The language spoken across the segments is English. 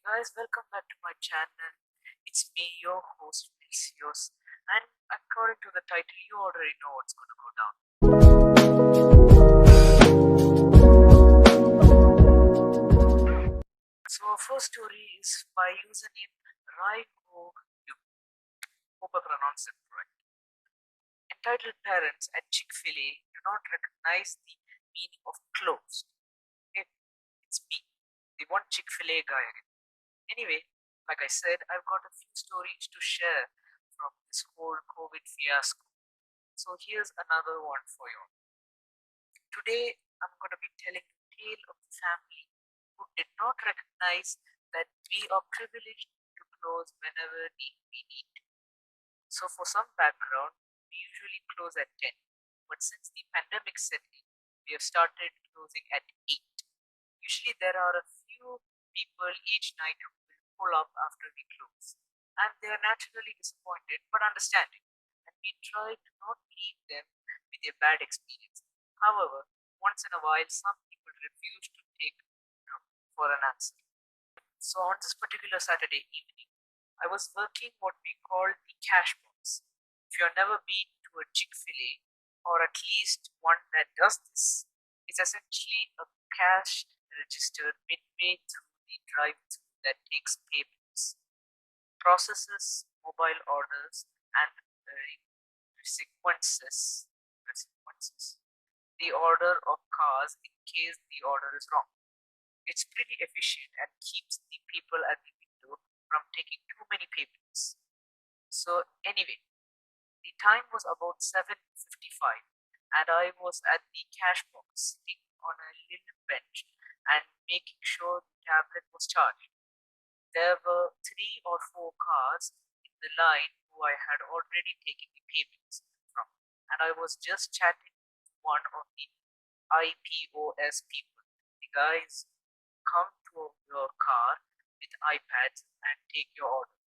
Guys, welcome back to my channel. It's me, your host, Felicios, and according to the title, you already know what's gonna go down. So, our first story is by username Raiko. Hope I pronounced it right. Entitled parents at Chick-fil-A do not recognize the meaning of closed. Hey, it's me, the one Chick-fil-A guy again. Anyway, like I said, I've got a few stories to share from this whole COVID fiasco. So here's another one for you. Today, I'm going to be telling the tale of the family who did not recognize that we are privileged to close whenever we need to. So for some background, we usually close at 10, but since the pandemic set in, we have started closing at 8. Usually there are a few people each night who will pull up after we close, and they are naturally disappointed but understanding, and we try to not leave them with a bad experience. However, once in a while, some people refuse to take no for an answer. So on this particular Saturday evening, I was working what we call the cash box. If you've never been to a Chick-fil-A, or at least one that does this, it's essentially a cash register midway through the drive-through that takes payments, processes mobile orders, and sequences the order of cars in case the order is wrong. It's pretty efficient and keeps the people at the window from taking too many payments. So anyway, the time was about 7:55 and I was at the cash box sitting on a little bench and making sure the tablet was charged. There were 3 or 4 cars in the line who I had already taken the payments from, and I was just chatting with one of the IPOS people. The guys come to your car with iPads and take your order.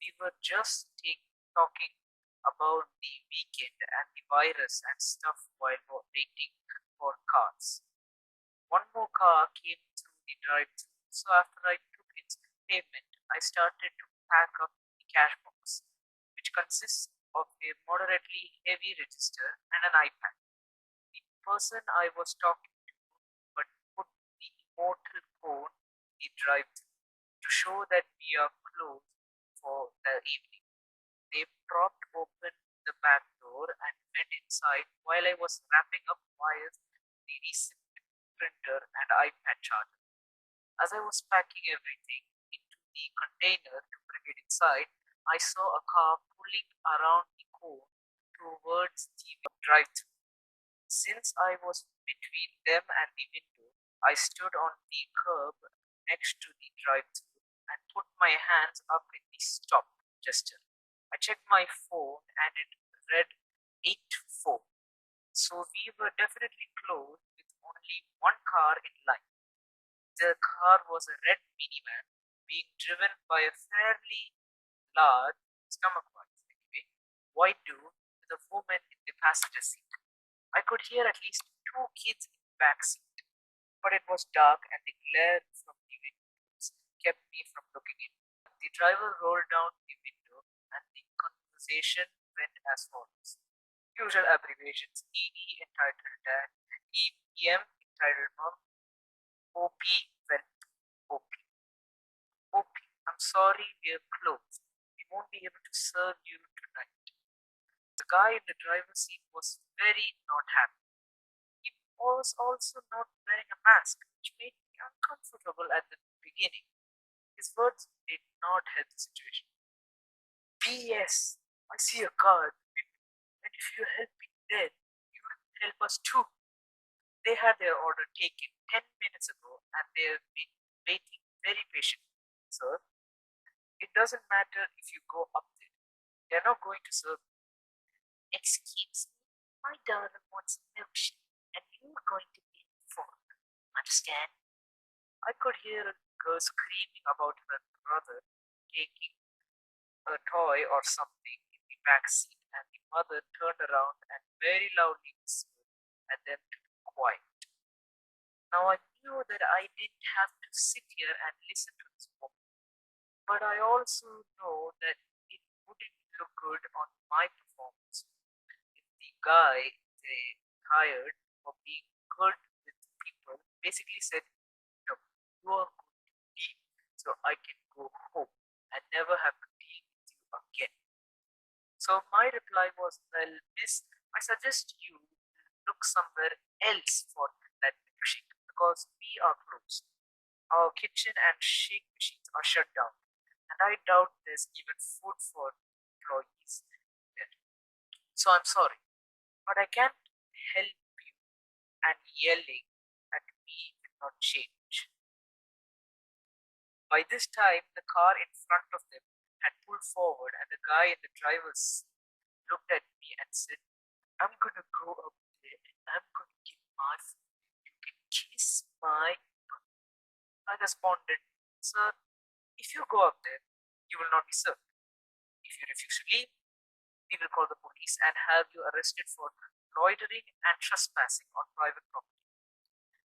We were just talking about the weekend and the virus and stuff while waiting for cars. One more car came through the drive-thru, so after I took its payment, I started to pack up the cash box, which consists of a moderately heavy register and an iPad. The person I was talking to but put the immortal code in the drive-thru to show that we are closed for the evening. They propped open the back door and went inside while I was wrapping up wires, the receipt printer, and iPad charger. As I was packing everything into the container to bring it inside, I saw a car pulling around the cone towards the drive-thru. Since I was between them and the window, I stood on the curb next to the drive-thru and put my hands up in the stop gesture. I checked my phone and it read 8:04. So we were definitely closed with only one car in line. The car was a red minivan being driven by a fairly large, stomach-wise anyway, white dude with a woman in the passenger seat. I could hear at least 2 kids in the back seat, but it was dark and the glare from the windows kept me from looking in. The driver rolled down the window and the conversation went as follows. Usual abbreviations: ED entitled dad, EM entitled mom, OP, well, OP. OP, I'm sorry we're closed. We won't be able to serve you tonight. The guy in the driver's seat was very not happy. He was also not wearing a mask, which made me uncomfortable at the beginning. His words did not help the situation. BS, I see a car at the window, and if you help me there, you will help us too. They had their order taken 10 minutes ago and they have been waiting very patiently. Sir, it doesn't matter if you go up there. They're not going to serve you. Excuse me, my daughter wants milkshake and you're going to be the fork. Understand? I could hear a girl screaming about her brother taking a toy or something in the back seat, and the mother turned around and very loudly whispered at them to be quiet. Now I knew that I didn't have to sit here and listen to this book, but I also know that it wouldn't look good on my performance if the guy they hired for being good with people basically said, "No, you are good to leave, so I can go home and never have to deal with you again." So my reply was, "Well, miss, I suggest you look somewhere else for that milkshake because we are closed. Our kitchen and shake machines are shut down, and I doubt there's even food for employees there. So I'm sorry, but I can't help you." And yelling at me will not change. By this time, the car in front of them had pulled forward, and the guy in the driver's seat looked at me and said, "I'm gonna go up there and I'm gonna get my food. You can kiss my butt." I responded, "Sir, if you go up there, you will not be served. If you refuse to leave, we will call the police and have you arrested for loitering and trespassing on private property.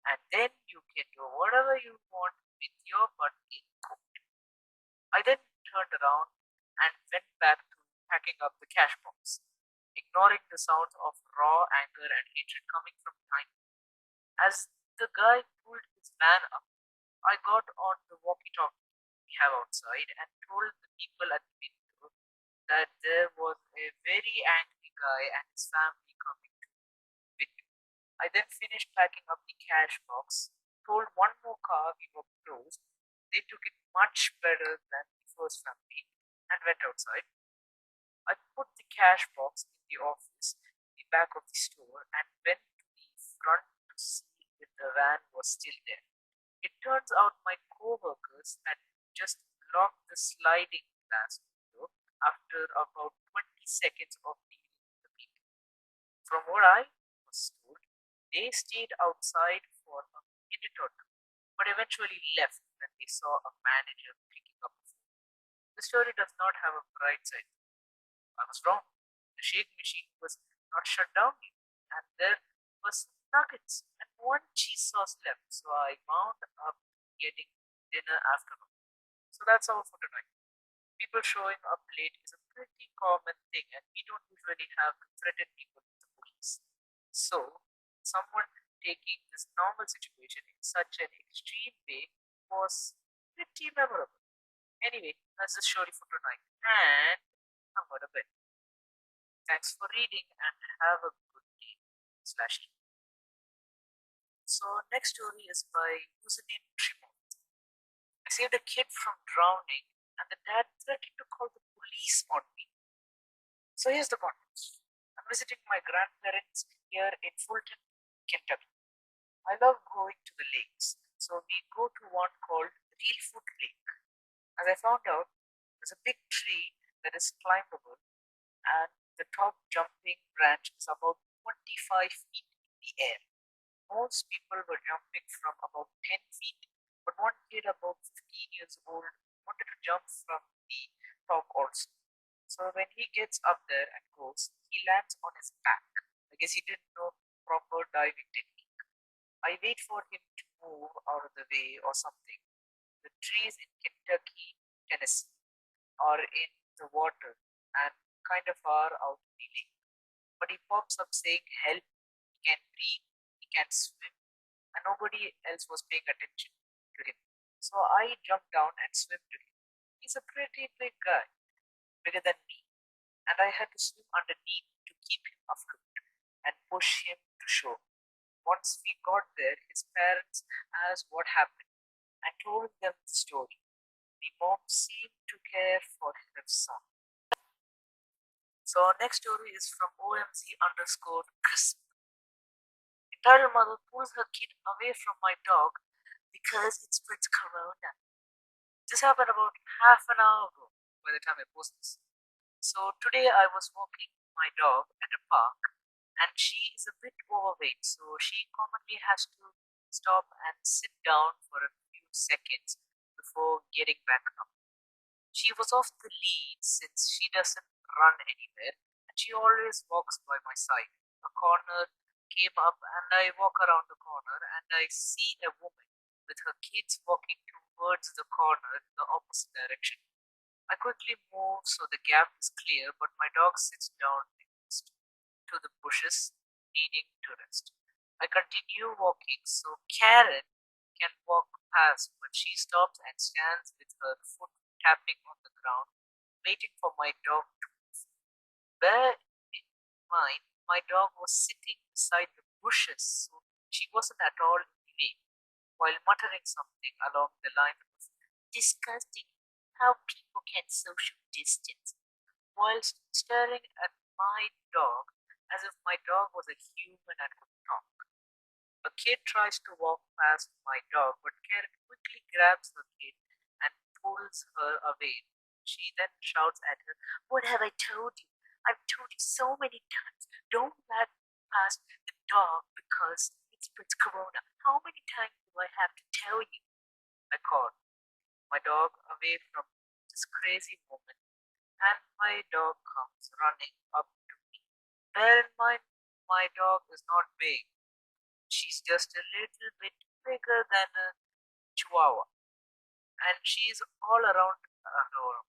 And then you can do whatever you want with your butt in court." I then turned around and went back to packing up the cash box, ignoring the sounds of raw anger and hatred coming from behind me. As the guy pulled his van up, I got on the walkie-talkie we have outside and told the people at the window that there was a very angry guy and his family coming to visit me. I then finished packing up the cash box, told one more car we were closed. They took it much better than the first family and went outside. I put the cash box in the office, in the back of the store, and went to the front to see if the van was still there. It turns out my co-workers had just locked the sliding glass window after about 20 seconds of dealing with the people. From what I was told, they stayed outside for a minute or two, but eventually left when they saw a manager picking up the phone. The story does not have a bright side. I was wrong. The shake machine was not shut down yet, and there was nuggets and one cheese sauce left, so I wound up getting dinner afternoon. So that's all for tonight. People showing up late is a pretty common thing, and we don't usually have to threaten people with the police. So, someone taking this normal situation in such an extreme way was pretty memorable. Anyway, that's the story for tonight, and I'm gonna bed. Thanks for reading and have a good day. Slash. So, next story is by username Trimo. I saved a kid from drowning, and the dad threatened to call the police on me. So here's the context. I'm visiting my grandparents here in Fulton, Kentucky. I love going to the lakes, so we go to one called Real Foot Lake. As I found out, there's a big tree that is climbable, and the top jumping branch is about 25 feet in the air. Most people were jumping from about 10 feet, but one kid about 15 years old wanted to jump from the top also. So when he gets up there and goes, he lands on his back. I guess he didn't know proper diving technique. I wait for him to move out of the way or something. The trees in Kentucky, Tennessee are in the water and kind of far out in the lake. But he pops up saying, "Help, he can breathe, he can swim," and nobody else was paying attention to him. So I jumped down and swim to him. He's a pretty big guy, bigger than me, and I had to swim underneath to keep him afloat and push him to shore. Once we got there, his parents asked what happened and told them the story. The mom seemed to care for her son. So our next story is from OMZ underscore crisp. Entitled Mother pulls her kid away from my dog because it spreads corona. This happened about half an hour ago by the time I post this. So today I was walking my dog at a park, and she is a bit overweight, so she commonly has to stop and sit down for a few seconds before getting back up. She was off the lead since she doesn't run anywhere, and she always walks by my side. A corner came up, and I walk around the corner, and I see a woman with her kids walking towards the corner in the opposite direction. I quickly move so the gap is clear, but my dog sits down next to the bushes, needing to rest. I continue walking so Karen can walk past, but she stops and stands with her foot tapping on the ground, waiting for my dog to move. Bear in mind, my dog was sitting beside the bushes, so she wasn't at all in the way, while muttering something along the lines of disgusting how people can social distance, whilst staring at my dog as if my dog was a human and could talk. A kid tries to walk past my dog, but Karen quickly grabs the kid and pulls her away. She then shouts at her, "What have I told you? I've told you so many times. Don't walk past the dog because it spreads corona. How many times do I have to tell you?" I called my dog away from this crazy moment, and my dog comes running up to me. Bear in mind, my dog is not big. She's just a little bit bigger than a chihuahua, and she's all around her.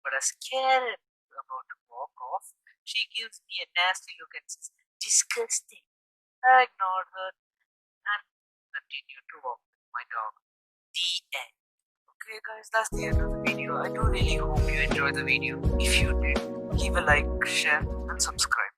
But as Karen is about to walk off, she gives me a nasty look and says, "Disgusting." I ignored her and continued to walk with my dog. The end. Okay, guys, that's the end of the video. I do really hope you enjoyed the video. If you did, leave a like, share, and subscribe.